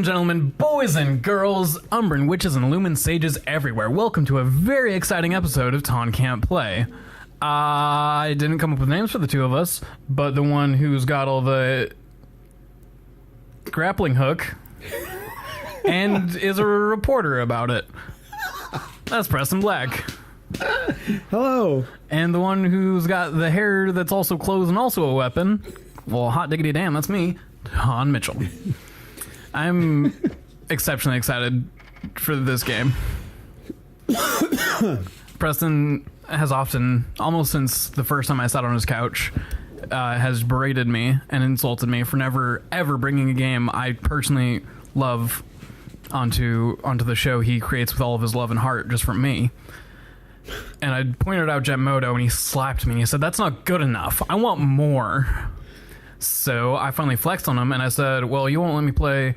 and gentlemen, boys and girls, Umbran witches and lumen sages everywhere, welcome to a very exciting episode of Taun Can't Play. I didn't come up with names for the two of us, but the one who's got all the grappling hook and is a reporter about it. That's Preston Black. Hello. And the one who's got the hair that's also clothes and also a weapon, well, hot diggity damn, that's me, Han Mitchell. I'm exceptionally excited for this game. Preston has often, almost since the first time I sat on his couch, has berated me and insulted me for never, ever bringing a game I personally love onto the show he creates with all of his love and heart just from me. And I pointed out Jetmoto and he slapped me. He said, "That's not good enough. I want more." So I finally flexed on him and I said, "Well, you won't let me play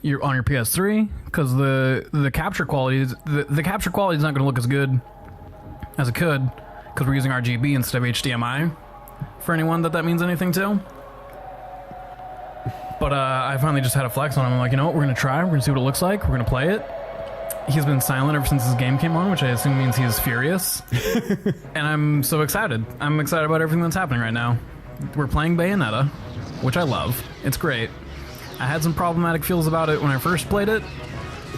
on your PS3 because the capture quality the capture quality is not going to look as good as it could because we're using RGB instead of HDMI." For anyone that means anything to. But I finally just had a flex on him. I'm like, you know what? We're going to try. We're going to see what it looks like. We're going to play it. He's been silent ever since his game came on, which I assume means he's furious. And I'm so excited. I'm excited about everything that's happening right now. We're playing Bayonetta, which I love. It's great. I had some problematic feels about it when I first played it,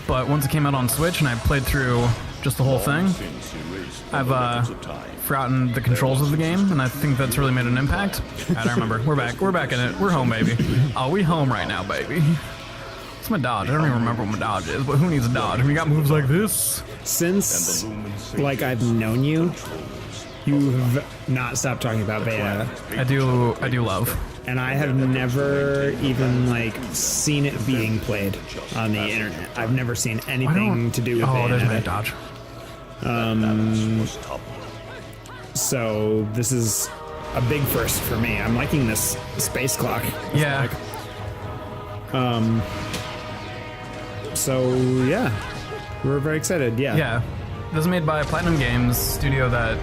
but once it came out on Switch and I played through just the whole thing, I've forgotten the controls of the game, and I think that's really made an impact. I don't remember. We're back. We're back in it. We're home, baby. Oh, we home right now, baby. It's my dodge. I don't even remember what my dodge is, but who needs a dodge? We got moves like this. Since, like, I've known you, you've not stopped talking about Bayonetta. I do love. And I have never even, like, seen it being played on the internet. I've never seen anything to do with Bayonetta. Oh, there's my dodge. So this is a big first for me. I'm liking this space clock. Yeah. So yeah, we're very excited. Yeah. Yeah. This is made by Platinum Games, studio that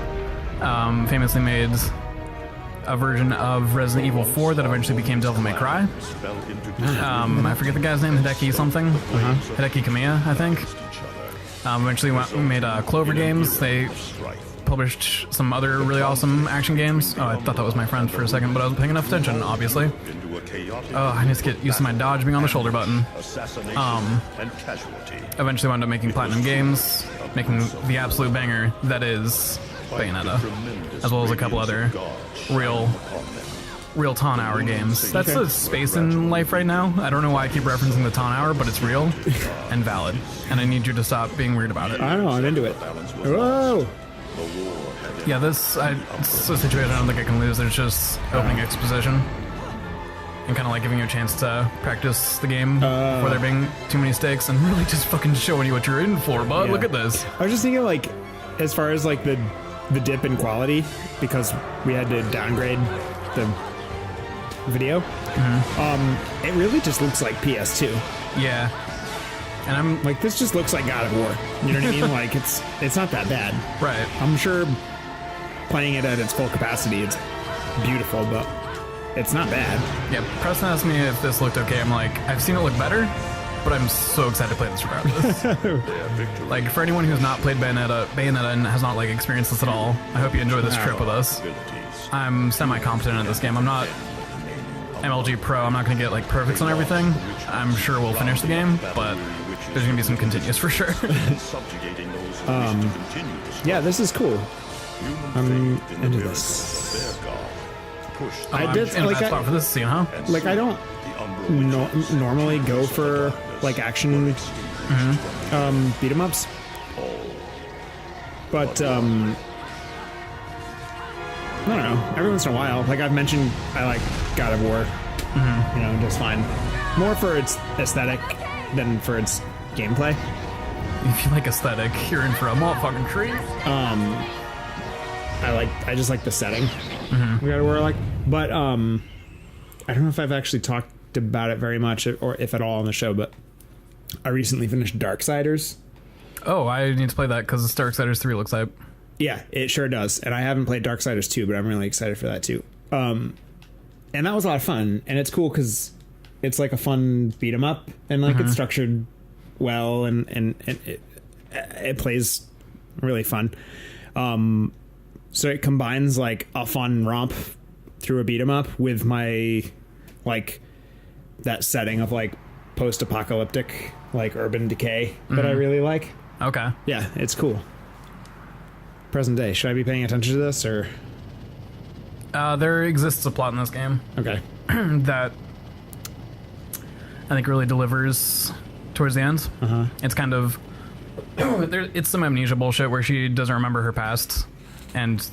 famously made a version of Resident Evil 4 that eventually became Devil May Cry. I forget the guy's name, Hideki something. Hideki Kamiya, I think. Eventually made Clover Games. They published some other really awesome action games. Oh, I thought that was my friend for a second, but I wasn't paying enough attention, obviously. Oh, I need to get used to my dodge being on the shoulder button. Eventually wound up making Platinum Games, making the absolute banger that is Bayonetta, as well as a couple other real Taun Hour games. That's the space in life right now. I don't know why I keep referencing the Taun Hour, but it's real and valid, and I need you to stop being weird about it. I don't know, I'm into it. Whoa! Yeah, it's a situation I don't think I can lose. There's just opening exposition and kind of like giving you a chance to practice the game before there being too many stakes and really just fucking showing you what you're in for, bud. Yeah. Look at this. I was just thinking, like, as far as like the dip in quality, because we had to downgrade the video, it really just looks like PS2. Yeah. And I'm like, this just looks like God of War. You know what I mean? Like, it's not that bad. Right. I'm sure playing it at its full capacity, it's beautiful, but it's not bad. Yeah, Preston asked me if this looked okay. I'm like, I've seen it look better, but I'm so excited to play this regardless. Like, for anyone who's not played Bayonetta and has not, like, experienced this at all, I hope you enjoy this trip with us. I'm semi-competent at this game. I'm not MLG Pro. I'm not going to get, like, perfects on everything. I'm sure we'll finish the game, but there's going to be some continuous for sure. Yeah, this is cool. I'm into this. I did in a bad spot for this scene, huh? Like, I don't normally go for, like, action beat 'em ups, but I don't know. Every once in a while, like I've mentioned, I like God of War. You know, just fine. More for its aesthetic than for its gameplay. If you like aesthetic, you're in for a motherfucking treat. I just like the setting. We gotta wear like, but I don't know if I've actually talked about it very much or if at all on the show, but I recently finished Darksiders. Oh, I need to play that because Darksiders 3 looks like. Yeah, it sure does. And I haven't played Darksiders 2, but I'm really excited for that too. And that was a lot of fun. And it's cool because it's like a fun beat 'em up, and like it's structured well, and it plays really fun. So it combines like a fun romp through a beat 'em up with my like that setting of like post-apocalyptic like urban decay that I really like. Okay. Yeah, it's cool. Present day. Should I be paying attention to this or? There exists a plot in this game Okay. that I think really delivers towards the end. It's kind of it's some amnesia bullshit where she doesn't remember her past, and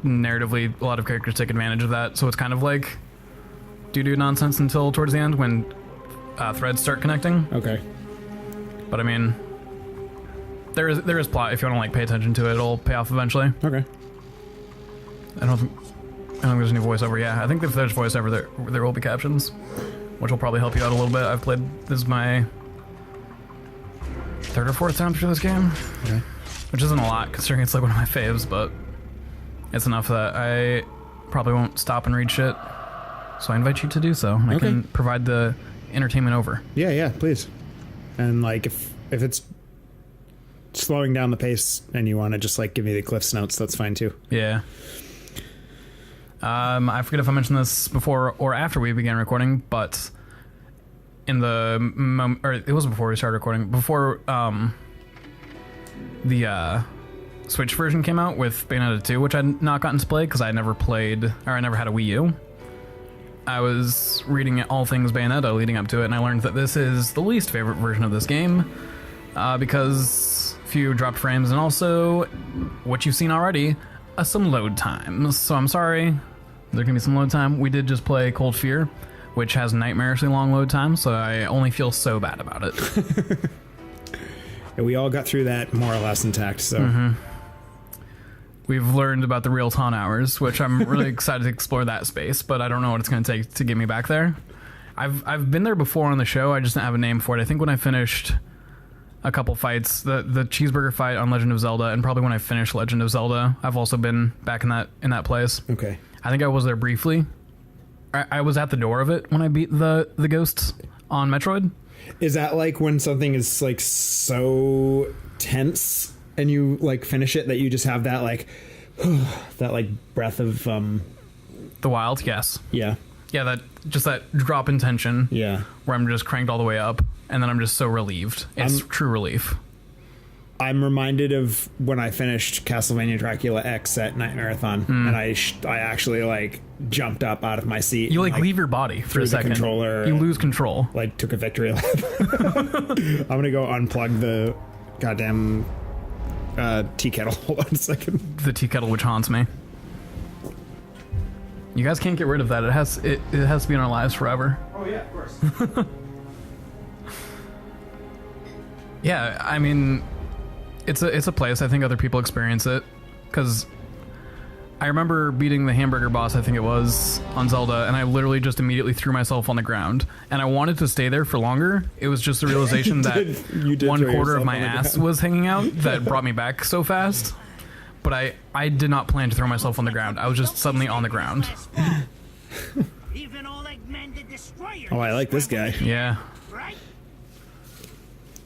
narratively a lot of characters take advantage of that, so it's kind of like doo-doo nonsense until towards the end when threads start connecting. Okay. But I mean, there is plot. If you want to like pay attention to it, it'll pay off eventually. Okay. I don't think there's any voiceover. Yeah, I think if there's voiceover, there will be captions, which will probably help you out a little bit. I've played, this is my third or fourth time through this game, Okay. which isn't a lot considering it's like one of my faves, but it's enough that I probably won't stop and read shit. So I invite you to do so. I can provide the entertainment over. Yeah, please. And like if it's slowing down the pace and you want to just like give me the Cliff's notes, that's fine too. Yeah. I forget if I mentioned this before or after we began recording, but in the or it was before we started recording, before the Switch version came out with Bayonetta 2, which I'd not gotten to play because I never played, or I never had a Wii U. I was reading all things Bayonetta leading up to it, and I learned that this is the least favorite version of this game because few dropped frames, and also what you've seen already, some load times. So I'm sorry, there can be some load time. We did just play Cold Fear, which has nightmarishly long load time, so I only feel so bad about it. And we all got through that more or less intact, so... We've learned about the real Taun hours, which I'm really excited to explore that space, but I don't know what it's going to take to get me back there. I've been there before on the show, I just didn't have a name for it. I think when I finished a couple fights, the cheeseburger fight on Legend of Zelda, and probably when I finished Legend of Zelda, I've also been back in that place. Okay. I think I was there briefly. I was at the door of it when I beat the ghosts on Metroid. Is that like when something is like so tense and you like finish it that you just have that like that like breath of the wild? Yes. Yeah, that just that drop in tension. Yeah, where I'm just cranked all the way up and then I'm just so relieved. It's true relief. I'm reminded of when I finished Castlevania Dracula X at Night Marathon, and I actually like jumped up out of my seat. You like leave your body for a second. Controller, you lose control. Like took a victory lap. I'm gonna go unplug the goddamn tea kettle. Hold on a second. The tea kettle which haunts me. You guys can't get rid of that. It has to be in our lives forever. Oh yeah, of course. Yeah, I mean, it's a place. I think other people experience it because I remember beating the hamburger boss, I think it was, on Zelda, and I literally just immediately threw myself on the ground. And I wanted to stay there for longer. It was just the realization that one quarter of my ass was hanging out that brought me back so fast. But I did not plan to throw myself on the ground. I was just suddenly on the ground. Oh, I like this guy. Yeah.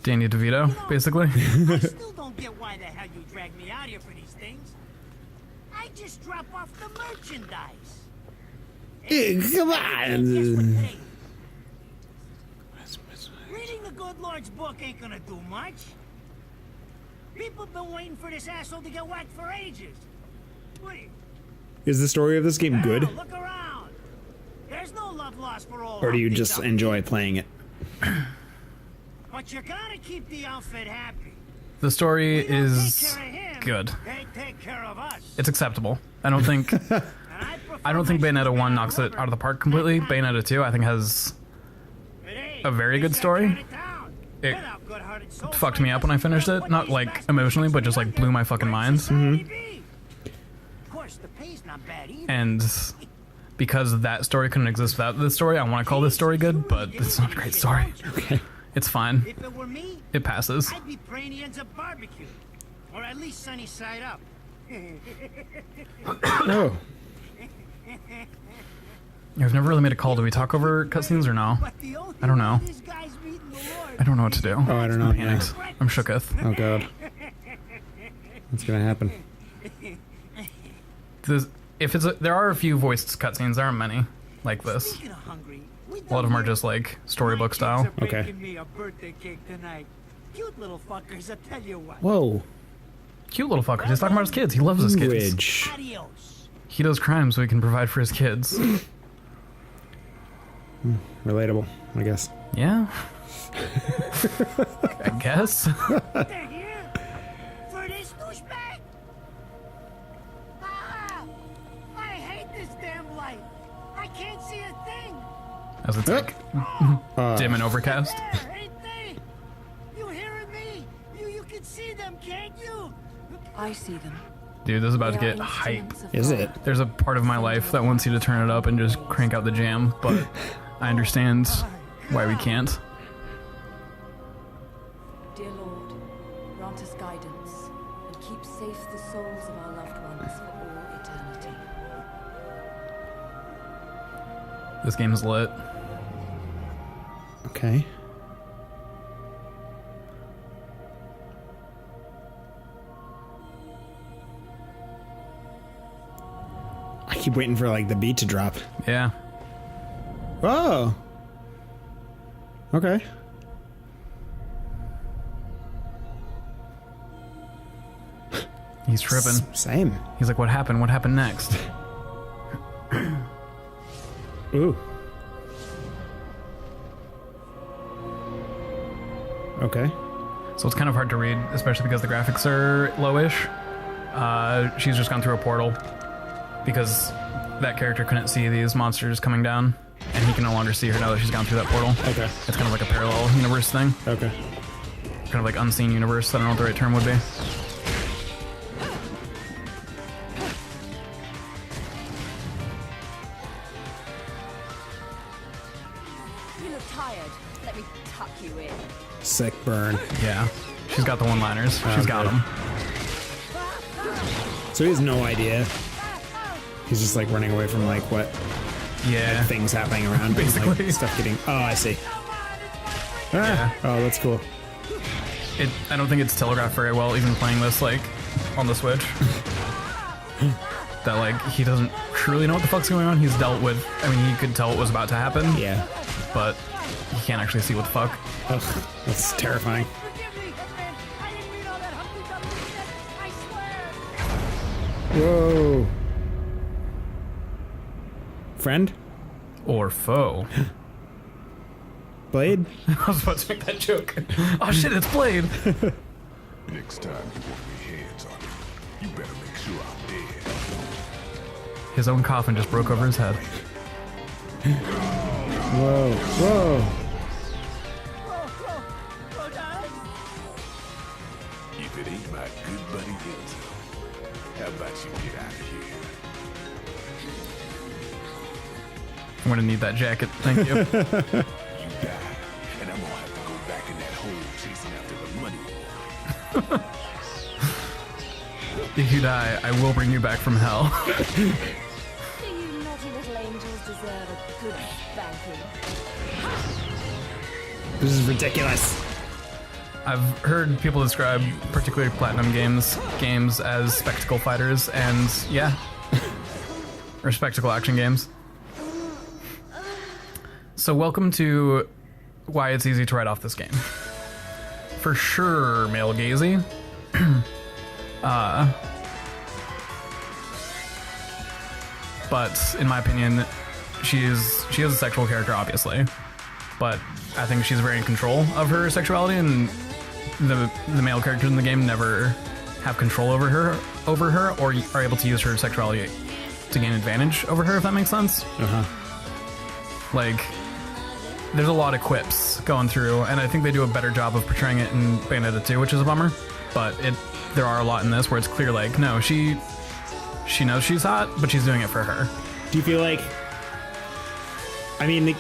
Danny DeVito, basically. I still don't get why the hell you dragged me out here for these things. I just drop off the merchandise. Hey, come on. Reading the good Lord's book ain't gonna do much. People been waiting for this asshole to get whacked for ages. Wait. Is the story of this game good? Look around. There's no love lost for all. Or do you just enjoy playing it? But you gotta keep the outfit happy. The story is good. They take care of us. It's acceptable. I don't think Bayonetta 1 knocks it out of the park completely. Bayonetta 2 I think has a very good story. It fucked me up when I finished it. Not like emotionally, but just like blew my fucking mind. And because that story couldn't exist without this story, I want to call this story good, but it's not a great story. Okay. It's fine. If it were me, it passes. I'd be praying he ends up barbecue. Or at least sunny side up. No. I've never really made a call. Do we talk over cutscenes or no? I don't know. I don't know what to do. Oh, I don't know. I'm panicked. I'm shooketh. Oh god. What's gonna happen? There are a few voiced cutscenes. There aren't many like this. A lot of them are just like storybook style. Okay. Cute little fuckers, I tell you what. Whoa. Cute little fucker. He's talking about his kids. He loves his kids. Language. Adios. He does crime so he can provide for his kids. Relatable, I guess. Yeah. I guess. They're here for this douchebag. Ah, I hate this damn light. I can't see a thing. As it's like dim and overcast. There, ain't they? You hearing me? You can see them, can't you? I see them. Dude, this is about to They are get hype. instruments of Is God. it? There's a part of my life that wants you to turn it up and just crank out the jam, but I understand why we can't. Dear Lord, grant us guidance and keep safe the souls of our loved ones for all eternity. This game is lit. Okay. I keep waiting for like the beat to drop. Yeah. Oh. Okay. He's tripping. Same. He's like, what happened? What happened next? Ooh. Okay. So it's kind of hard to read, especially because the graphics are lowish. She's just gone through a portal because that character couldn't see these monsters coming down, and he can no longer see her now that she's gone through that portal. Okay. It's kind of like a parallel universe thing. Okay. Kind of like unseen universe. I don't know what the right term would be. You look tired. Let me tuck you in. Sick burn. Yeah. She's got the one-liners. She's got Okay. them. So he has no idea. He's just like running away from like what Yeah. things happening around him, Basically. like stuff getting. Oh, I see. Ah. Oh, that's cool. I don't think it's telegraphed very well, even playing this like on the Switch. That like he doesn't truly know what the fuck's going on. He's dealt with. I mean, he could tell what was about to happen. Yeah. But he can't actually see what the fuck. Ugh, that's terrifying. Forgive me, Hitman. I didn't mean all that humpty-dumpty shit. I swear. Whoa. Friend? Or foe. Blade? I was about to make that joke. Oh shit, it's Blade. Next time you want me hands on it, you better make sure I'm dead. His own coffin just broke over his head. Whoa. Whoa. Oh, darling. If it ain't my good buddy Enzo, how about you get out of here? I'm gonna need that jacket. Thank you. You die, and I'm gonna have to go back in that hole chasing after the money. If you die, I will bring you back from hell. Do you naughty little angels deserve a good spanking? This is ridiculous. I've heard people describe particularly Platinum games as spectacle fighters, and yeah, or spectacle action games. So welcome to why it's easy to write off this game. For sure, male gazy. But in my opinion, she is a sexual character, obviously. But I think she's very in control of her sexuality, and the male characters in the game never have control over her, or are able to use her sexuality to gain advantage over her, if that makes sense. Like, there's a lot of quips going through, and I think they do a better job of portraying it in Bayonetta 2, which is a bummer. But there are a lot in this where it's clear, like, no, she knows she's hot, but she's doing it for her. Do you feel like? I mean,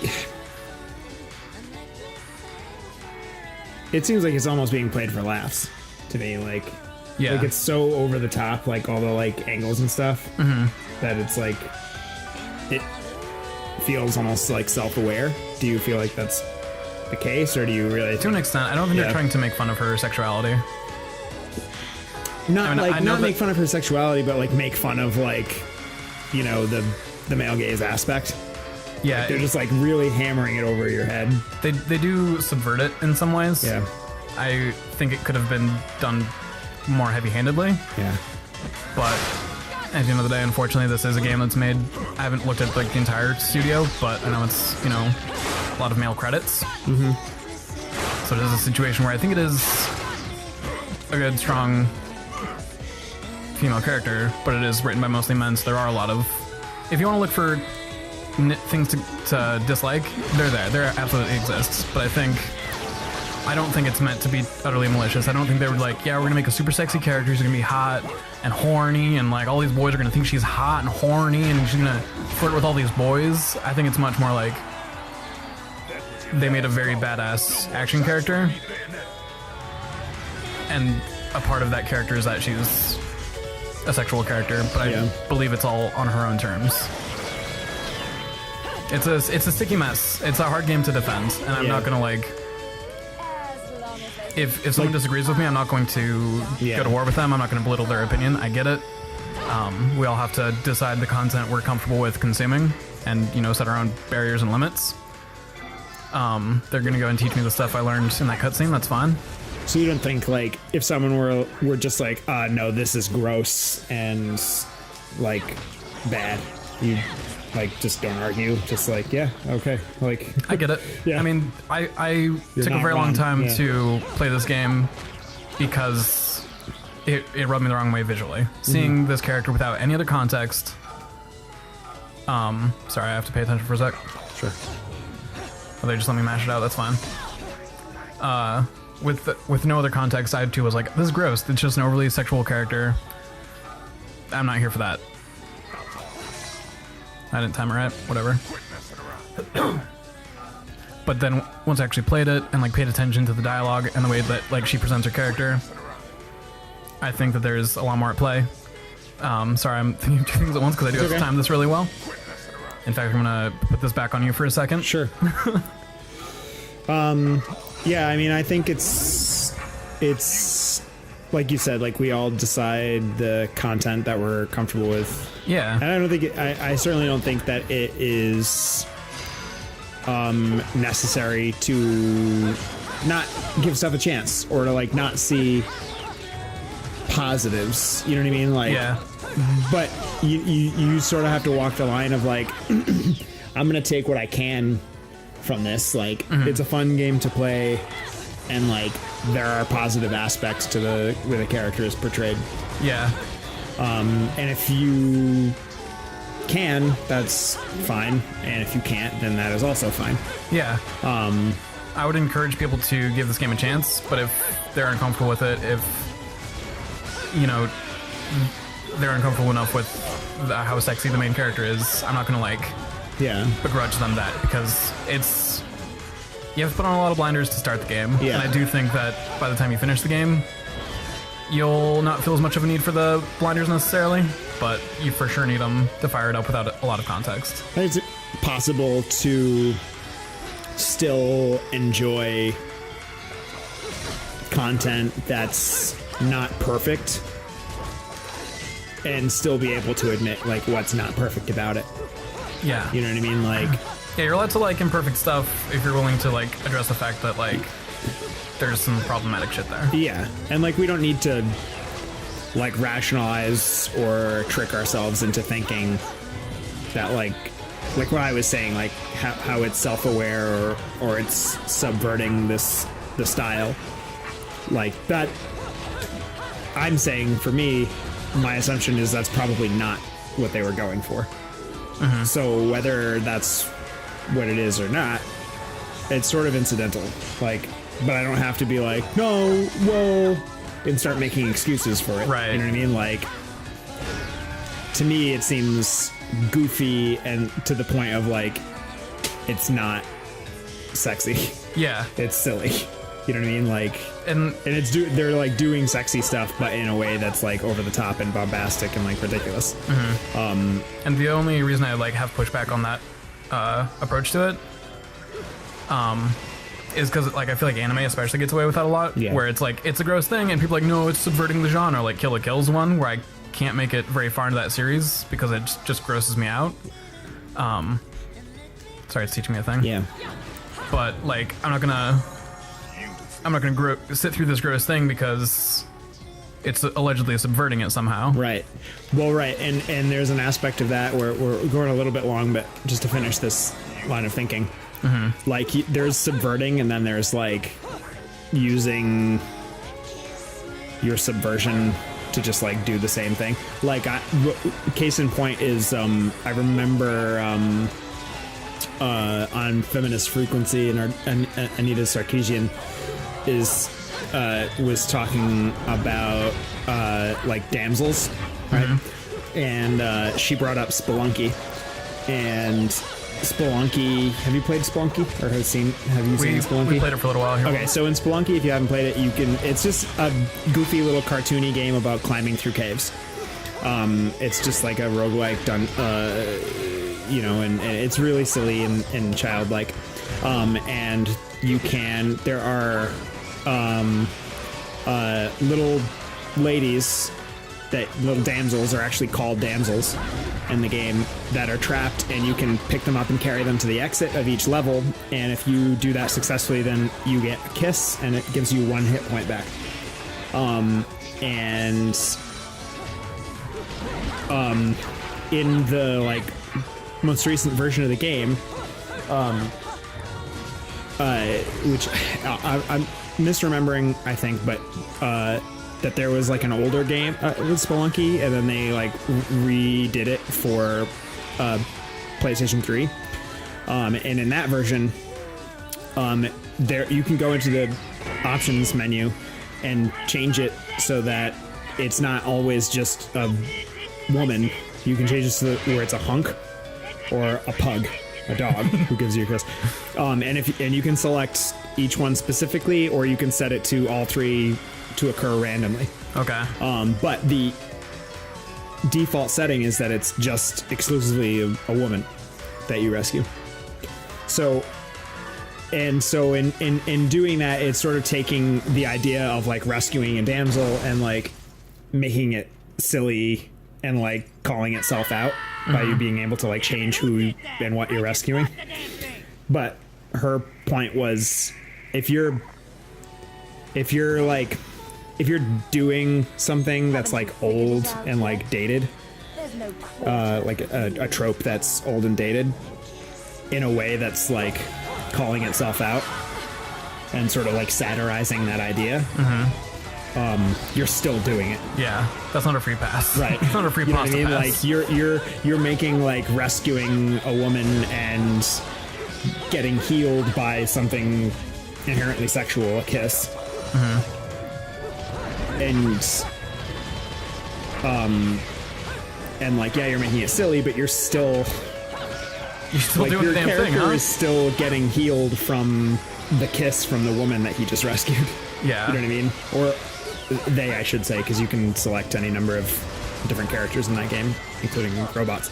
it seems like it's almost being played for laughs to me. Like, Yeah. like it's so over the top, like all the like angles and stuff, that it's like it. feels almost like self-aware. Do you feel like that's the case, or do you really To an extent, I don't think they're trying to make fun of her sexuality. not I mean, like I know not that- make fun of her sexuality, but like make fun of like, you know, the male gaze aspect? Yeah, They're just like really hammering it over your head. they do subvert it in some ways. Yeah. I think it could have been done more heavy-handedly, Yeah. but at the end of the day, unfortunately, this is a game that's made. I haven't looked at like the entire studio, but I know it's, you know, a lot of male credits. Mm-hmm. So it is a situation where I think it is a good, strong female character, but it is written by mostly men. So there are a lot of. If you want to look for things to dislike, they're there. There absolutely exists, but I don't think it's meant to be utterly malicious. I don't think they were like, yeah, we're gonna make a super sexy character who's gonna be hot and horny, and like all these boys are gonna think she's hot and horny, and she's gonna flirt with all these boys. I think it's much more like they made a very badass action character, and a part of that character is that she's a sexual character, but I believe it's all on her own terms. It's a sticky mess. It's a hard game to defend, and I'm not gonna like. If someone disagrees with me, I'm not going to go to war with them. I'm not going to belittle their opinion. I get it. We all have to decide the content we're comfortable with consuming, and you know, set our own barriers and limits. They're going to go and teach me the stuff I learned in that cutscene. That's fine. So you don't think like if someone were just like, no, this is gross and like bad, you like just don't argue, just like, yeah, okay, like I get it. Yeah. I mean, I took a not very long wrong. time Yeah. to play this game because it rubbed me the wrong way visually. Seeing this character without any other context. Sorry, I have to pay attention for a sec. Sure. Oh, they just let me mash it out. That's fine. With no other context, I too was like, this is gross. It's just an overly sexual character. I'm not here for that. I didn't time it right. Whatever. But then once I actually played it and like paid attention to the dialogue and the way that like she presents her character, I think that there's a lot more at play. Sorry, I'm thinking of two things at once because I do have to time this really well. In fact, I'm gonna put this back on you for a second. Sure. Yeah, I mean, I think it's like you said, like we all decide the content that we're comfortable with. Yeah. And I don't think I certainly don't think that it is necessary to not give stuff a chance or to like not see positives. You know what I mean? Like, Yeah. but you sort of have to walk the line of like, I'm gonna take what I can from this. Like, it's a fun game to play, and like there are positive aspects to the way the character is portrayed. Yeah. And if you can, that's fine. And if you can't, then that is also fine. Yeah. I would encourage people to give this game a chance, but if they're uncomfortable with it, if you know they're uncomfortable enough with how sexy the main character is, I'm not gonna like begrudge them that, because you have to put on a lot of blinders to start the game. Yeah. And I do think that by the time you finish the game, you'll not feel as much of a need for the blinders necessarily, but you for sure need them to fire it up without a lot of context. Is it possible to still enjoy content that's not perfect and still be able to admit like what's not perfect about it? Yeah. You know what I mean? Like, Yeah, you're allowed to like imperfect stuff if you're willing to like address the fact that like there's some problematic shit there. yeah. And like we don't need to like rationalize or trick ourselves into thinking that like what I was saying, like how it's self-aware or it's subverting the style. Like that, I'm saying for me, my assumption is that's probably not what they were going for. So whether that's what it is or not, it's sort of incidental. Like, but I don't have to be like, no, whoa, and start making excuses for it. Right. You know what I mean? Like, to me, it seems goofy and to the point of like, it's not sexy. Yeah. It's silly. You know what I mean? Like, And it's they're like doing sexy stuff, but in a way that's like over the top and bombastic and like ridiculous. and the only reason I like have pushback on that approach to it. Is because like I feel like anime especially gets away with that a lot, where it's like it's a gross thing and people are like, no, it's subverting the genre. Like Kill la Kill's one where I can't make it very far into that series because it just grosses me out. Sorry, it's teaching me a thing. Yeah. But like I'm not gonna sit through this gross thing because it's allegedly subverting it somehow. Right. Well, right, and there's an aspect of that where we're going a little bit long, but just to finish this line of thinking. Like there's subverting and then there's like using your subversion to just like do the same thing. Like case in point is I remember on Feminist Frequency and Anita Sarkeesian was talking about like damsels, right? And she brought up Spelunky, and Spelunky. Have you played Spelunky or have you seen Spelunky? We played it for a little while here. Okay, so in Spelunky, if you haven't played it, it's just a goofy little cartoony game about climbing through caves. It's just like a roguelike done, and it's really silly and childlike. And there are little ladies, little damsels are actually called damsels in the game, that are trapped, and you can pick them up and carry them to the exit of each level, and if you do that successfully, then you get a kiss and it gives you 1 hit point back. In the like most recent version of the game, which I'm misremembering, I think, but that there was like an older game with Spelunky, and then they like redid it for PlayStation 3. And in that version, there you can go into the options menu and change it so that it's not always just a woman. You can change it to where it's a hunk or a pug, a dog who gives you a kiss. And you can select each one specifically, or you can set it to all three to occur randomly. Okay. But the default setting is that it's just exclusively a woman that you rescue. So in doing that, it's sort of taking the idea of like rescuing a damsel and like making it silly and like calling itself out by you being able to like change who and what you're rescuing. But her point was, if you're doing something that's like old and like dated, like a trope that's old and dated, in a way that's like calling itself out and sort of like satirizing that idea, you're still doing it. Yeah, that's not a free pass. Right. It's not a free pass. You know what I mean? Like you're making like rescuing a woman and getting healed by something inherently sexual, a kiss. And like, yeah, you're making it silly, but you're still like, doing your the damn character thing, huh? is still getting healed from the kiss from the woman that he just rescued. Yeah. You know what I mean? Or they, I should say, because you can select any number of different characters in that game, including robots.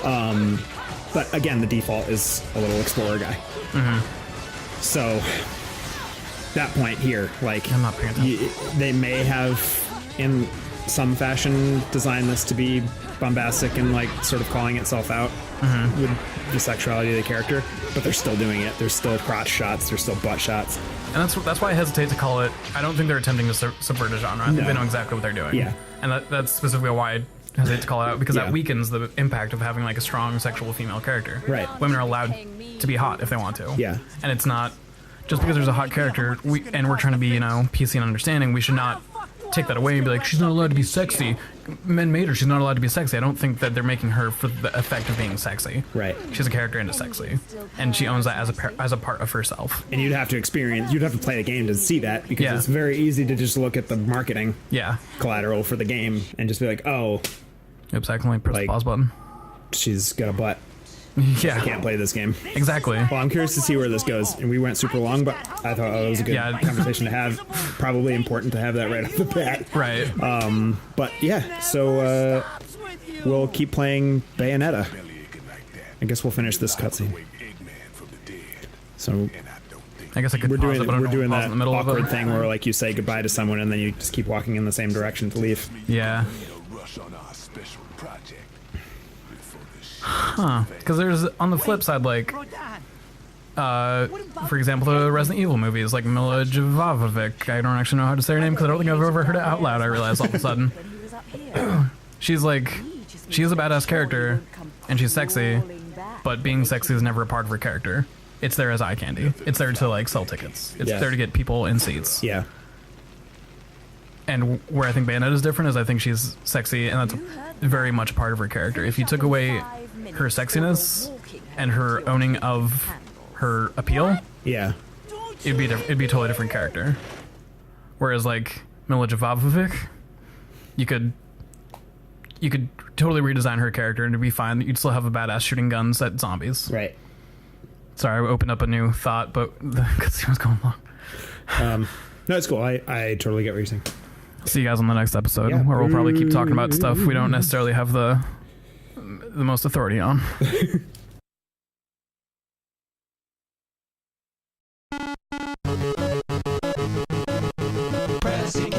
But again, the default is a little explorer guy. So that point here, like, I'm not paying attention. they may have in some fashion designed this to be bombastic and like sort of calling itself out with the sexuality of the character, but they're still doing it. There's still crotch shots, there's still butt shots, and that's why I hesitate to call it. I don't think they're attempting to subvert a genre. I think they know exactly what they're doing. Yeah. And that's specifically why I hesitate to call it out, because Yeah. that weakens the impact of having like a strong sexual female character. Right. Women are allowed to be hot if they want to. Yeah. And it's not just because there's a hot character and we're trying to be, PC and understanding, we should not take that away and be like, she's not allowed to be sexy. Men made her, she's not allowed to be sexy. I don't think that they're making her for the effect of being sexy. Right. She's a character into sexy, and she owns that as a part of herself. and you'd have to play the game to see that, because Yeah. it's very easy to just look at the marketing Yeah. collateral for the game and just be like, oh, Oops, I can only press Like- the pause button. she's got a butt, Yeah. can't play this game. Exactly. Well, I'm curious to see where this goes, and we went super long, but I thought it was a good Yeah. conversation to have. Probably important to have that right off the bat. Right. But yeah, so we'll keep playing Bayonetta. Belly aching like that. I guess we'll finish this cutscene. Wake Eggman from the dead. So And I don't think I guess I could we're pause doing it, but I don't we're doing pause that in the middle of awkward it. thing where like you say goodbye to someone and then you just keep walking in the same direction to leave. Yeah. we need a rush on our special project. Before this shit Huh. Because there's, on the flip side, like, for example, the Resident Evil movies, like Mila Jovovich. I don't actually know how to say her name because I don't think I've ever heard it out loud, I realized all of a sudden. When he was up here. She's like, she is a badass character, and she's sexy, but being sexy is never a part of her character. It's there as eye candy. It's there to, like, sell tickets. It's Yeah. there to get people in seats. Yeah. And where I think Bayonetta is different is I think she's sexy, and that's very much part of her character. If you took away her sexiness and her owning of her appeal, Yeah. it'd be a totally different character. Whereas like Mila Jovovich, you could totally redesign her character and it'd be fine. You'd still have a badass shooting guns at zombies. Right. Sorry, I opened up a new thought, but the cutscene was going long. No, it's cool. I totally get what you're saying. See you guys on the next episode, Yeah. where we'll probably keep talking about stuff we don't necessarily have the most authority on. Pressing